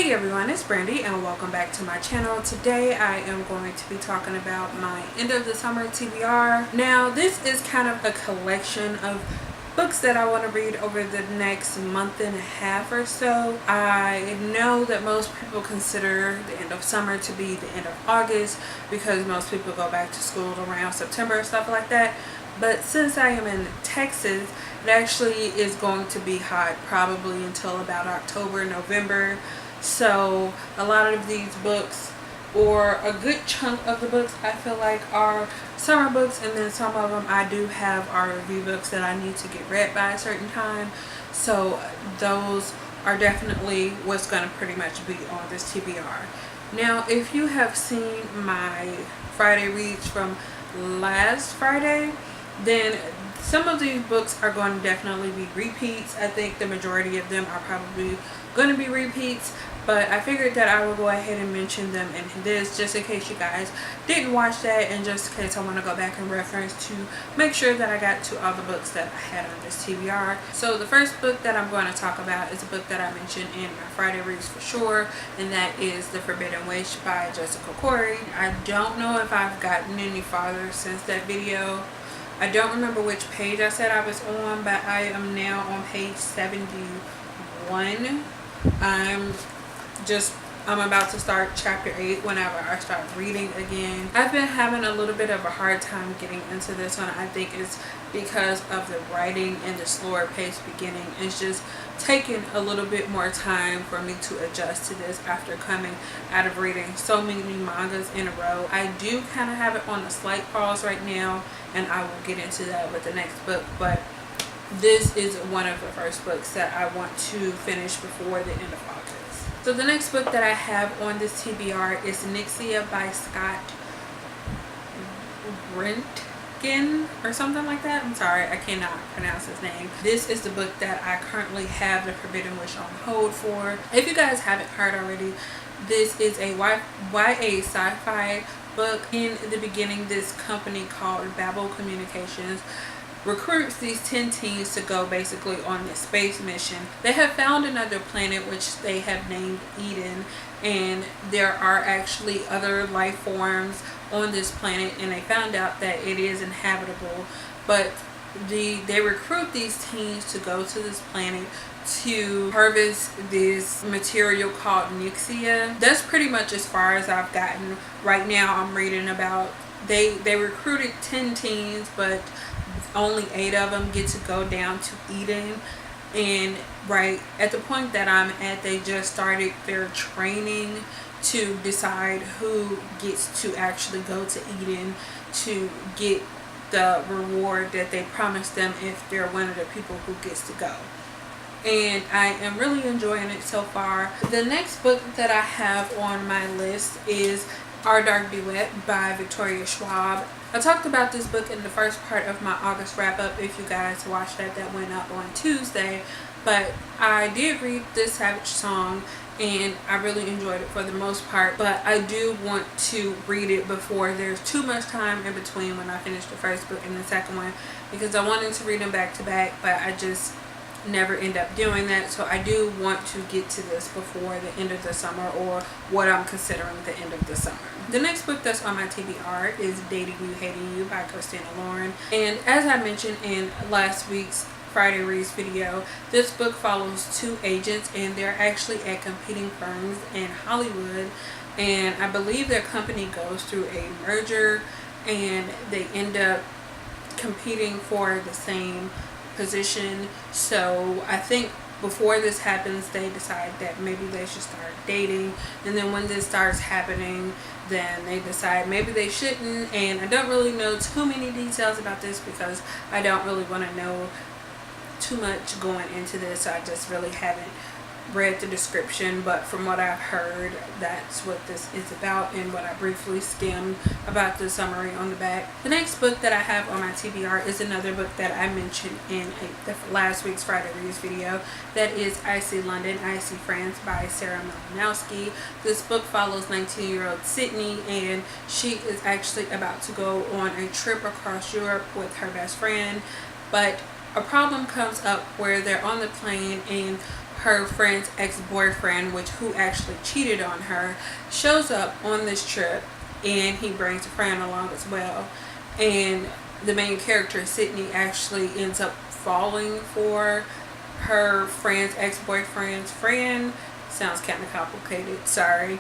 Hey everyone, it's Brandy and welcome back to my channel. Today I am going to be talking about my end of the summer TBR. Now this is kind of a collection of books that I want to read over the next month and a half or so. I know that most people consider the end of summer to be the end of August because most people go back to school around September and stuff like that. But since I am in Texas, it actually is going to be hot probably until about October, November. So a lot of these books, or a good chunk of the books, I feel like are summer books, and then some of them I do have are review books that I need to get read by a certain time. So those are definitely what's going to pretty much be on this TBR. Now if you have seen my Friday reads from last Friday, then some of these books are going to definitely be repeats. I think the majority of them are probably going to be repeats, but I figured that I would go ahead and mention them in this just in case you guys didn't watch that, and just in case I want to go back and reference to make sure that I got to all the books that I had on this TBR. So the first book that I'm going to talk about is a book that I mentioned in my Friday reads for sure, and that is The Forbidden Wish by Jessica Corey. I don't know if I've gotten any farther since that video. I don't remember which page I said I was on, but I am now on page 71. I'm about to start chapter 8 whenever I start reading again. I've been having a little bit of a hard time getting into this one. I think it's because of the writing and the slower pace beginning. It's just taking a little bit more time for me to adjust to this after coming out of reading so many mangas in a row. I do kind of have it on a slight pause right now, and I will get into that with the next book, but this is one of the first books that I want to finish before the end of August. So the next book that I have on this TBR is Nyxia by Scott Rentgen or something like that. I'm sorry, I cannot pronounce his name. This is the book that I currently have The Forbidden Wish on hold for. If you guys haven't heard already, this is a YA sci-fi book. In the beginning, this company called Babel Communications recruits these 10 teens to go basically on this space mission. They have found another planet which they have named Eden, and there are actually other life forms on this planet, and they found out that it is inhabitable. But they recruit these teens to go to this planet to harvest this material called Nyxia. That's pretty much as far as I've gotten. Right now I'm reading about they recruited 10 teens, but only 8 of them get to go down to Eden. And right at the point that I'm at, they just started their training to decide who gets to actually go to Eden to get the reward that they promised them if they're one of the people who gets to go. And I am really enjoying it so far. The next book that I have on my list is Our Dark Be Wet by Victoria Schwab. I talked about this book in the first part of my August wrap-up. If you guys watched that went up on Tuesday. But I did read this Savage Song, and I really enjoyed it for the most part. But I do want to read it before there's too much time in between when I finish the first book and the second one, because I wanted to read them back to back, but I just never end up doing that. So I do want to get to this before the end of the summer, or what I'm considering the end of the summer. The next book that's on my TBR is Dating You, Hating You by Christina Lauren. And as I mentioned in last week's Friday Reads video, this book follows 2 agents, and they're actually at competing firms in Hollywood, and I believe their company goes through a merger and they end up competing for the same position. So I think before this happens, they decide that maybe they should start dating, and then when this starts happening, then they decide maybe they shouldn't. And I don't really know too many details about this because I don't really want to know too much going into this, so I just really haven't read the description. But from what I've heard, that's what this is about, and what I briefly skimmed about the summary on the back. The next book that I have on my TBR is another book that I mentioned in the last week's Friday Reads video. That is I See London, I See France by Sarah Malinowski. This book follows 19-year-old Sydney, and she is actually about to go on a trip across Europe with her best friend, but a problem comes up where they're on the plane and her friend's ex-boyfriend, who actually cheated on her, shows up on this trip, and he brings a friend along as well. And the main character, Sydney, actually ends up falling for her friend's ex-boyfriend's friend. Sounds kind of complicated, sorry.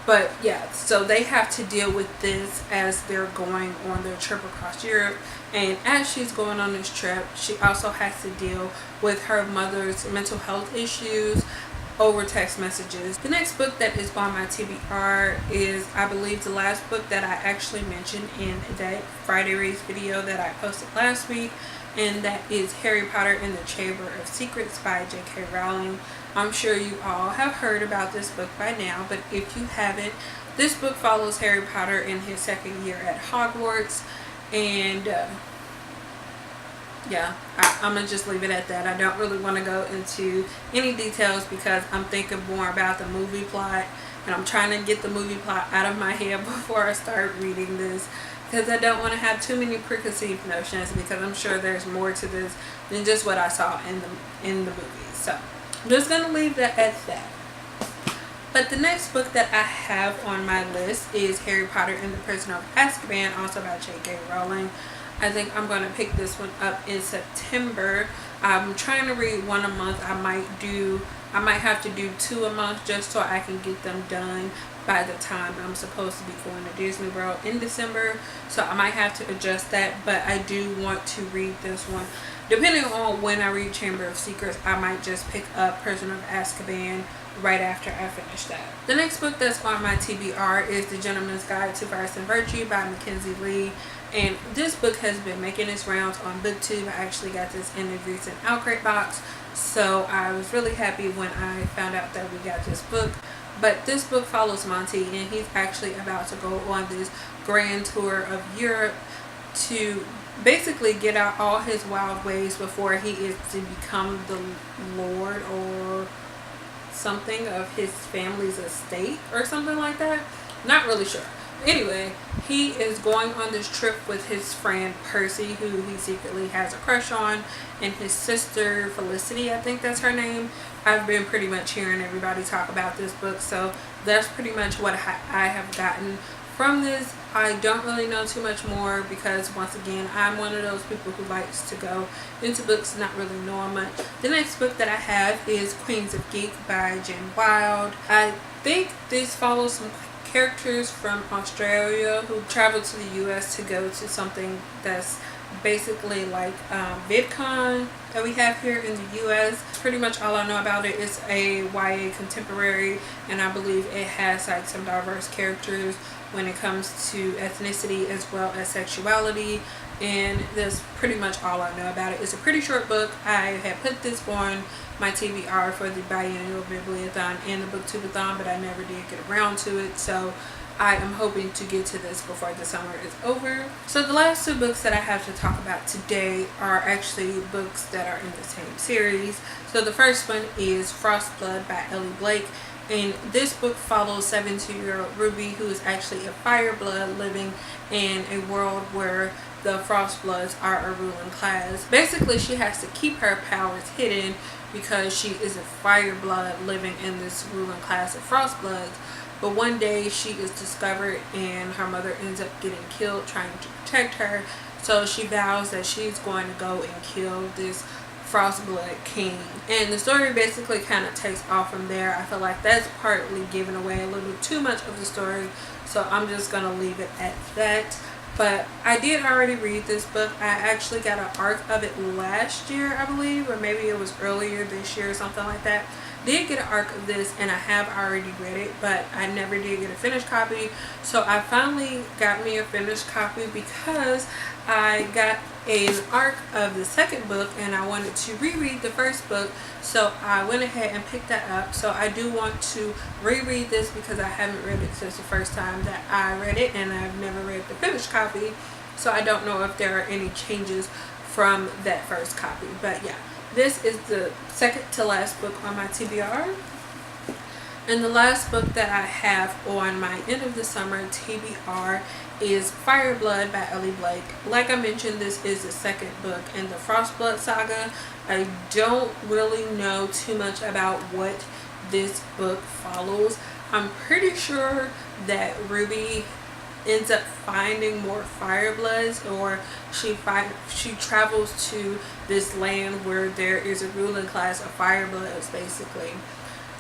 But yeah, so they have to deal with this as they're going on their trip across Europe. And as she's going on this trip, she also has to deal with her mother's mental health issues over text messages. The next book that is on my TBR is, I believe, the last book that I actually mentioned in that Friday Reads video that I posted last week. And that is Harry Potter and the Chamber of Secrets by J.K. Rowling. I'm sure you all have heard about this book by now, but if you haven't, this book follows Harry Potter in his second year at Hogwarts. And yeah, I'm going to just leave it at that. I don't really want to go into any details because I'm thinking more about the movie plot. And I'm trying to get the movie plot out of my head before I start reading this, because I don't want to have too many preconceived notions, because I'm sure there's more to this than just what I saw in the movie. So I'm just going to leave that at that. But the next book that I have on my list is Harry Potter and the Prisoner of Azkaban, also by J.K. Rowling. I think I'm going to pick this one up in September. I'm trying to read one a month. I might have to do 2 a month just so I can get them done by the time I'm supposed to be going to Disney World in December. So I might have to adjust that, but I do want to read this one. Depending on when I read Chamber of Secrets, I might just pick up Prisoner of Azkaban right after I finish that. The next book that's on my TBR is The Gentleman's Guide to Vice and Virtue by Mackenzie Lee. And this book has been making its rounds on BookTube. I actually got this in a recent Outcrate box, so I was really happy when I found out that we got this book. But this book follows Monty, and he's actually about to go on this grand tour of Europe to basically get out all his wild ways before he is to become the lord or something of his family's estate or something like that. Not really sure. Anyway, he is going on this trip with his friend Percy, who he secretly has a crush on, and his sister Felicity, I think that's her name. I've been pretty much hearing everybody talk about this book, so that's pretty much what I have gotten from this. I don't really know too much more because, once again, I'm one of those people who likes to go into books not really knowing much. The next book that I have is Queens of Geek by Jen Wilde. I think this follows some characters from Australia who traveled to the US to go to something that's basically like VidCon that we have here in the US. Pretty much all I know about it is a YA contemporary, and I believe it has like some diverse characters when it comes to ethnicity as well as sexuality, and that's pretty much all I know about it. It's a pretty short book. I had put this on my TBR for the biennial bibliothon and the booktubeathon, but I never did get around to it, so I am hoping to get to this before the summer is over. So the last 2 books that I have to talk about today are actually books that are in the same series. So the first one is Frostblood by Ellie Blake. And this book follows 17-year-old Ruby, who is actually a fireblood living in a world where the Frostbloods are a ruling class. Basically, she has to keep her powers hidden because she is a fireblood living in this ruling class of Frostbloods. But one day she is discovered and her mother ends up getting killed trying to protect her. So she vows that she's going to go and kill this Frostblood king, and the story basically kind of takes off from there. I feel like that's partly giving away a little too much of the story, so I'm just gonna leave it at that. But I did already read this book. I actually got an arc of it last year, I believe, or maybe it was earlier this year or something like that. Did get an arc of this, and I have already read it, but I never did get a finished copy. So I finally got me a finished copy because I got an arc of the second book and I wanted to reread the first book, so I went ahead and picked that up. So I do want to reread this because I haven't read it since the first time that I read it, and I've never read the finished copy, so I don't know if there are any changes from that first copy. But yeah, this is the second to last book on my TBR. And the last book that I have on my end of the summer TBR is Fire Blood by Ellie Blake. Like I mentioned, this is the second book in the Frostblood saga. I don't really know too much about what this book follows. I'm pretty sure that Ruby ends up finding more Firebloods, or she travels to this land where there is a ruling class of Firebloods basically.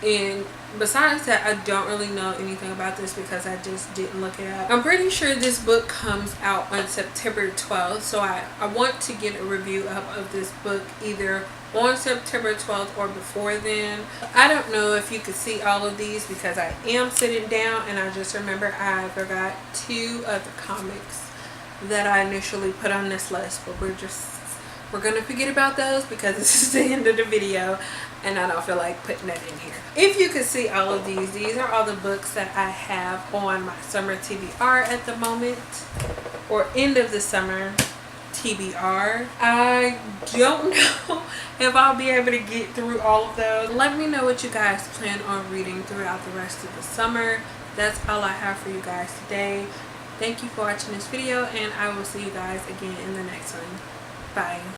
And besides that, I don't really know anything about this because I just didn't look it up. I'm pretty sure this book comes out on September 12th, so I want to get a review up of this book either on September 12th or before then. I don't know if you could see all of these because I am sitting down, and I just remember I forgot 2 of the comics that I initially put on this list, but we're gonna forget about those because this is the end of the video and I don't feel like putting that in here. If you could see all of these are all the books that I have on my summer TBR at the moment, or end of the summer TBR. I don't know if I'll be able to get through all of those. Let me know what you guys plan on reading throughout the rest of the summer. That's all I have for you guys today. Thank you for watching this video, and I will see you guys again in the next one. Bye.